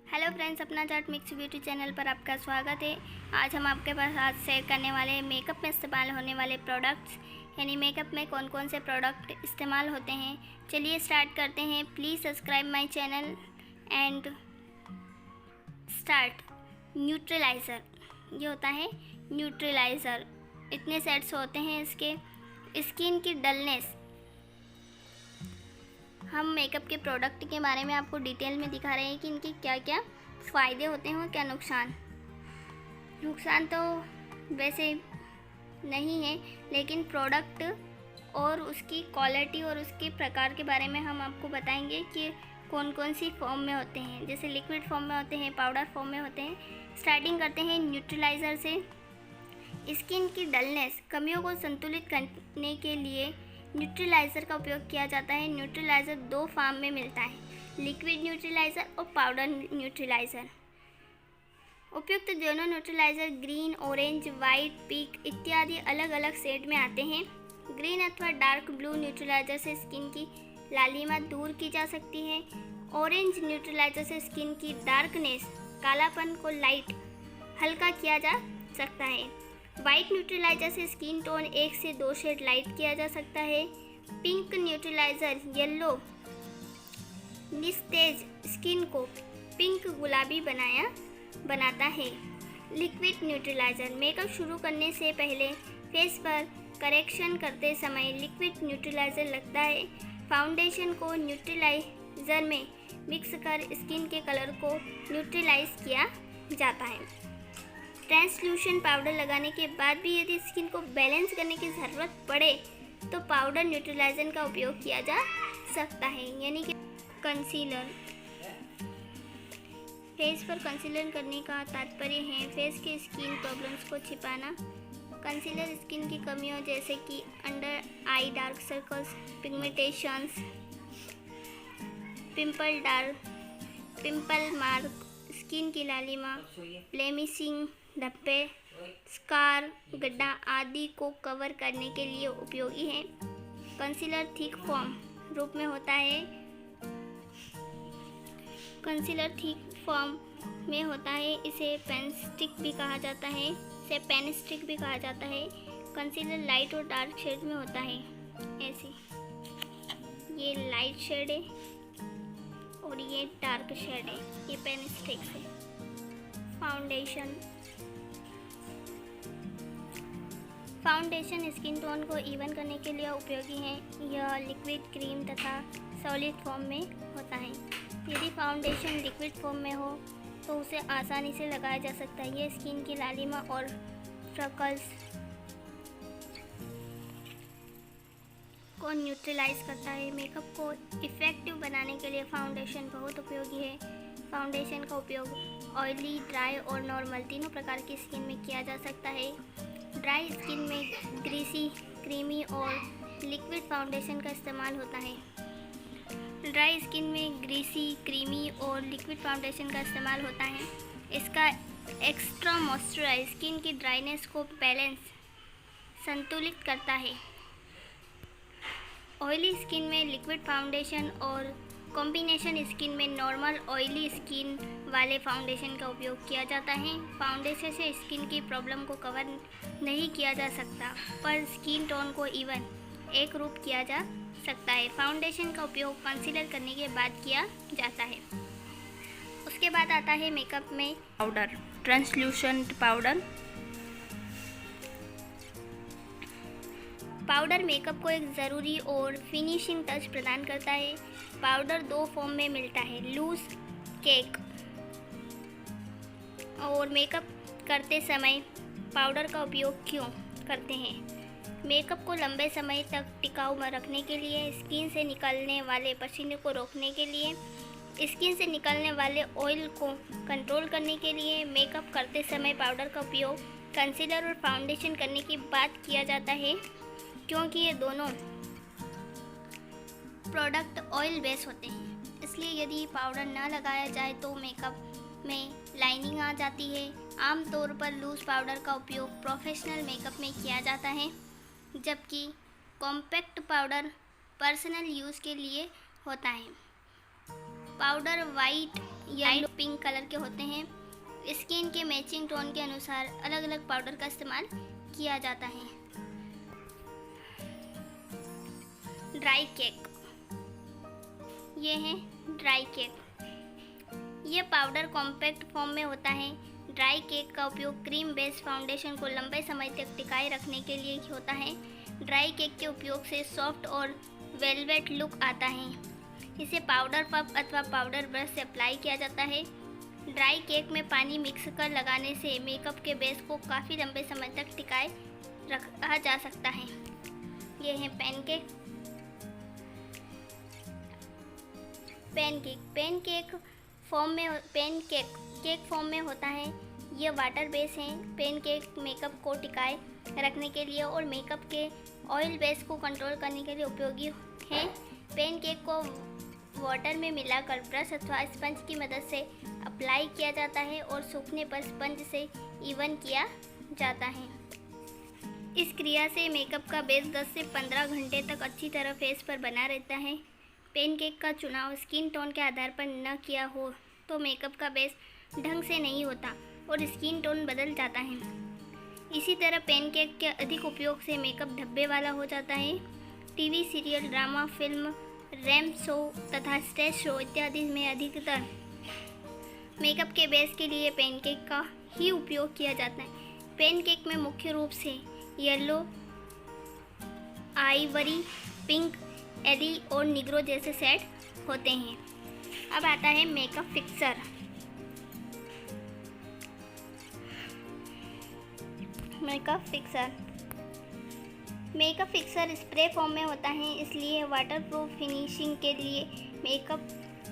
Hello friends, अपना chart mix beauty channel पर आपका स्वागत है। आज हम आपके पास आज शेयर करने वाले हैं मेकअप में इस्तेमाल होने वाले प्रोडक्ट्स, यानी मेकअप में कौन कौन से प्रोडक्ट इस्तेमाल होते हैं। चलिए स्टार्ट करते हैं। Please subscribe my channel and start. Neutraliser, ये होता है न्यूट्रलाइज़र। इतने सेट्स होते हैं इसके। स्किन की डलनेस, हम मेकअप के प्रोडक्ट के बारे में आपको डिटेल में दिखा रहे हैं कि इनके क्या क्या फ़ायदे होते हैं और क्या नुकसान तो वैसे नहीं है, लेकिन प्रोडक्ट और उसकी क्वालिटी और उसके प्रकार के बारे में हम आपको बताएंगे कि कौन कौन सी फॉर्म में होते हैं। जैसे लिक्विड फॉर्म में होते हैं, पाउडर फॉर्म में होते हैं। स्टार्टिंग करते हैं न्यूट्रलाइज़र से। स्किन की डलनेस, कमियों को संतुलित करने के लिए न्यूट्रलाइज़र का उपयोग किया जाता है। न्यूट्रलाइज़र दो फॉर्म में मिलता है, लिक्विड न्यूट्रलाइज़र और पाउडर न्यूट्रलाइज़र। उपयुक्त दोनों neutraliser green, orange, white, pink इत्यादि अलग अलग शेड में आते हैं। ग्रीन अथवा डार्क ब्लू न्यूट्रलाइज़र से स्किन की लालिमा दूर की जा सकती है। ऑरेंज न्यूट्रलाइज़र से स्किन की डार्कनेस, कालापन को लाइट हल्का किया जा सकता है। वाइट न्यूट्रलाइज़र से स्किन टोन 1 से 2 शेड लाइट किया जा सकता है। पिंक न्यूट्रलाइज़र येलो निस्तेज स्किन को पिंक गुलाबी बनाता है। लिक्विड न्यूट्रलाइज़र, मेकअप शुरू करने से पहले फेस पर करेक्शन करते समय लिक्विड न्यूट्रलाइज़र लगता है। फाउंडेशन को न्यूट्रलाइज़र में मिक्स कर स्किन के कलर को न्यूट्रलाइज किया जाता है। ट्रांसल्यूशन पाउडर लगाने के बाद भी यदि स्किन को बैलेंस करने की ज़रूरत पड़े तो पाउडर न्यूट्रलाइज़र का उपयोग किया जा सकता है। यानी कि कंसीलर, फेस पर कंसीलर करने का तात्पर्य है फेस के स्किन प्रॉब्लम्स को छिपाना। कंसीलर स्किन की कमियों जैसे कि under eye dark circles, pigmentations, pimple mark, skin की लालिमा, ब्लेमिशिंग, धब्बे, स्कार, गड्ढा आदि को कवर करने के लिए उपयोगी है। कंसीलर थिक फॉर्म रूप में होता है। कंसीलर थिक फॉर्म में होता है। इसे पेन स्टिक भी कहा जाता है। कंसीलर लाइट और डार्क शेड में होता है। ऐसे ये लाइट शेड है और ये डार्क शेड है। ये पेन स्टिक से। फाउंडेशन स्किन टोन को इवन करने के लिए उपयोगी है। यह लिक्विड, क्रीम तथा सॉलिड फॉर्म में होता है। यदि फाउंडेशन लिक्विड फॉर्म में हो तो उसे आसानी से लगाया जा सकता है। यह स्किन की लालिमा और फ्रकल्स को न्यूट्रलाइज करता है। मेकअप को इफ़ेक्टिव बनाने के लिए फाउंडेशन बहुत उपयोगी है। फाउंडेशन का उपयोग ऑयली, ड्राई और नॉर्मल तीनों प्रकार की स्किन में किया जा सकता है। ड्राई स्किन में ग्रीसी, क्रीमी और लिक्विड फाउंडेशन का इस्तेमाल होता है। ड्राई स्किन में ग्रीसी, क्रीमी और लिक्विड फाउंडेशन का इस्तेमाल होता है। इसका एक्स्ट्रा मॉइस्चराइज स्किन की ड्राइनेस को संतुलित करता है। ऑयली स्किन में लिक्विड फाउंडेशन और कॉम्बिनेशन स्किन में नॉर्मल ऑयली स्किन वाले फाउंडेशन का उपयोग किया जाता है। फाउंडेशन से स्किन की प्रॉब्लम को कवर नहीं किया जा सकता, पर स्किन टोन को इवन एक रूप किया जा सकता है। फाउंडेशन का उपयोग कंसीलर करने के बाद किया जाता है। उसके बाद आता है मेकअप में powder, translucent powder. Powder makeup को एक ज़रूरी और फिनिशिंग टच प्रदान करता है। पाउडर दो फॉर्म में मिलता है, लूज केक। और मेकअप करते समय पाउडर का उपयोग क्यों करते हैं? मेकअप को लंबे समय तक टिकाऊ रखने के लिए, स्किन से निकलने वाले पसीने को रोकने के लिए, स्किन से निकलने वाले ऑयल को कंट्रोल करने के लिए मेकअप करते समय पाउडर का उपयोग कंसीलर और फाउंडेशन करने के बाद किया जाता है, क्योंकि ये दोनों प्रोडक्ट ऑयल बेस होते हैं। इसलिए यदि पाउडर ना लगाया जाए तो मेकअप में लाइनिंग आ जाती है। आमतौर पर लूज पाउडर का उपयोग प्रोफेशनल मेकअप में किया जाता है, जबकि कॉम्पैक्ट पाउडर पर्सनल यूज़ के लिए होता है। Powder white yellow pink colour के होते हैं। स्किन के मैचिंग टोन के अनुसार अलग अलग पाउडर का इस्तेमाल किया जाता है। ड्राई केक, ये है ड्राई केक। ये पाउडर कॉम्पैक्ट फॉर्म में होता है। ड्राई केक का उपयोग क्रीम बेस्ड फाउंडेशन को लंबे समय तक टिकाए रखने के लिए होता है। ड्राई केक के उपयोग से सॉफ्ट और वेलवेट लुक आता है। इसे पाउडर पफ अथवा पाउडर ब्रश से अप्लाई किया जाता है। ड्राई केक में पानी मिक्स कर लगाने से मेकअप के बेस को काफ़ी लंबे समय तक टिकाए रखा जा सकता है। ये है पैनकेक। पैनकेक केक फॉर्म में होता है। ये वाटर बेस है। पैनकेक मेकअप को टिकाए रखने के लिए और मेकअप के ऑयल बेस को कंट्रोल करने के लिए उपयोगी है। पैनकेक को वाटर में मिलाकर ब्रश अथवा स्पंज की मदद से अप्लाई किया जाता है और सूखने पर स्पंज से इवन किया जाता है। इस क्रिया से मेकअप का बेस 10 से 15 घंटे तक अच्छी तरह फेस पर बना रहता है। पैनकेक का चुनाव स्किन टोन के आधार पर न किया हो तो मेकअप का बेस ढंग से नहीं होता और स्किन टोन बदल जाता है। इसी तरह पैनकेक के अधिक उपयोग से मेकअप धब्बे वाला हो जाता है। TV serial, drama, film, ramp show तथा स्टेज शो इत्यादि में अधिकतर मेकअप के बेस के लिए पैनकेक का ही उपयोग किया जाता है। पैनकेक में मुख्य रूप से येलो, आइवरी, पिंक, एडी और निग्रो जैसे सेट होते हैं। अब आता है makeup fixer. Makeup fixer spray form में होता है, इसलिए वाटरप्रूफ फिनिशिंग के लिए मेकअप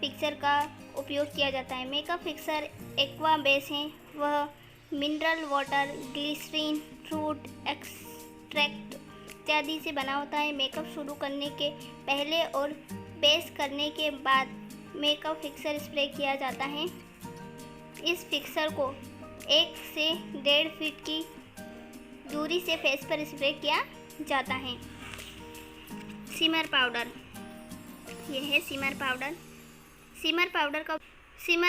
फिक्सर का उपयोग किया जाता है। मेकअप फिक्सर एक्वा बेस है। वह mineral water, glycerine, fruit extract इत्यादि से बना होता है। मेकअप शुरू करने के पहले और बेस करने के बाद मेकअप फिक्सर स्प्रे किया जाता है। इस फिक्सर को 1 से 1.5 फीट की दूरी से फेस पर स्प्रे किया जाता है। सिमर पाउडर, यह है सिमर पाउडर। सिमर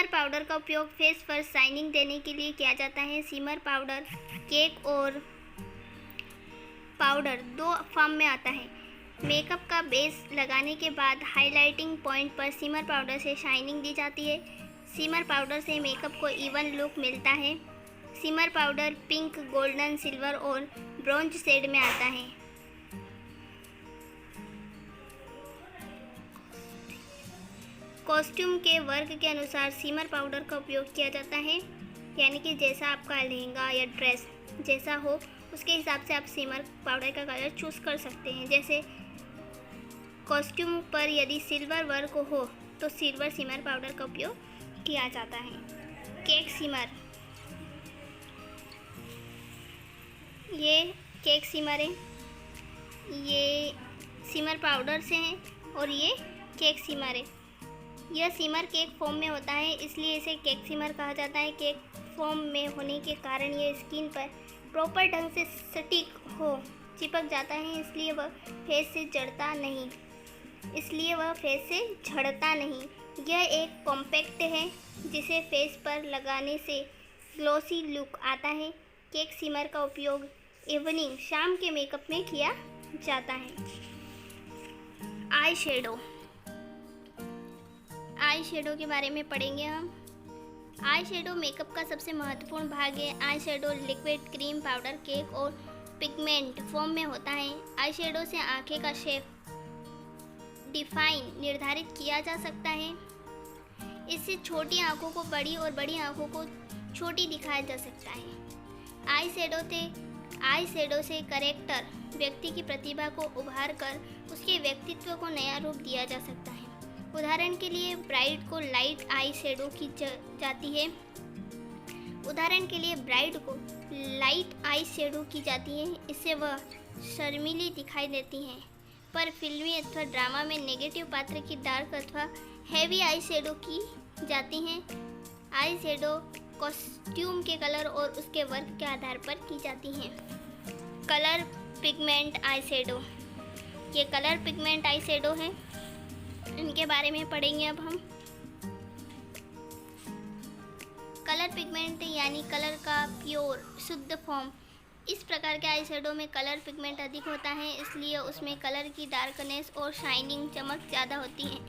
पाउडर का उपयोग फेस पर शाइनिंग देने के लिए किया जाता है। सिमर पाउडर केक और पाउडर 2 फॉर्म में आता है। मेकअप का बेस लगाने के बाद हाइलाइटिंग पॉइंट पर सिमर पाउडर से शाइनिंग दी जाती है। सिमर पाउडर से मेकअप को इवन लुक मिलता है। सिमर पाउडर पिंक, गोल्डन, सिल्वर और ब्रॉन्ज शेड में आता है। कॉस्ट्यूम के वर्ग के अनुसार सिमर पाउडर का उपयोग किया जाता है, यानी कि जैसा आपका लहंगा या ड्रेस जैसा हो उसके हिसाब से आप सिमर पाउडर का कलर चूज़ कर सकते हैं। जैसे कॉस्ट्यूम पर यदि सिल्वर वर्क हो तो सिल्वर सिमर पाउडर का उपयोग किया जाता है। केक सिमर, ये केक सिमर है। ये सिमर पाउडर से है और ये केक सिमर है। यह सिमर केक फॉर्म में होता है, इसलिए इसे केक सिमर कहा जाता है। केक फॉर्म में होने के कारण यह स्किन पर प्रॉपर ढंग से सटीक हो चिपक जाता है, इसलिए वह फेस से झड़ता नहीं। यह एक कॉम्पैक्ट है जिसे फेस पर लगाने से ग्लोसी लुक आता है। केक सिमर का उपयोग इवनिंग, शाम के मेकअप में किया जाता है। आई शेडो के बारे में पढ़ेंगे हम। आई शेडो मेकअप का सबसे महत्वपूर्ण भाग है। Eye shadow liquid, cream, powder, cake और पिगमेंट फॉर्म में होता है। आई शेडो से आंखें का शेप डिफाइन निर्धारित किया जा सकता है। इससे छोटी आंखों को बड़ी और बड़ी आंखों को छोटी दिखाया जा सकता है। आई शेडो से कैरेक्टर, व्यक्ति की प्रतिभा को उभार कर उसके व्यक्तित्व को नया रूप दिया जा सकता है। उदाहरण के लिए ब्राइड को लाइट आई शेडो की जाती है। इससे वह शर्मीली दिखाई देती हैं। पर फिल्मी अथवा ड्रामा में नेगेटिव पात्र की डार्क अथवा हैवी आई शेडो की जाती हैं। आई शेडो कॉस्ट्यूम के कलर और उसके वर्क के आधार पर की जाती हैं। कलर पिगमेंट आई शेडो, ये कलर पिगमेंट आई शेडो है। इनके बारे में पढ़ेंगे अब हम। कलर पिगमेंट यानी कलर का प्योर शुद्ध फॉर्म। इस प्रकार के आई शेडो में कलर पिगमेंट अधिक होता है, इसलिए उसमें कलर की डार्कनेस और शाइनिंग चमक ज़्यादा होती है।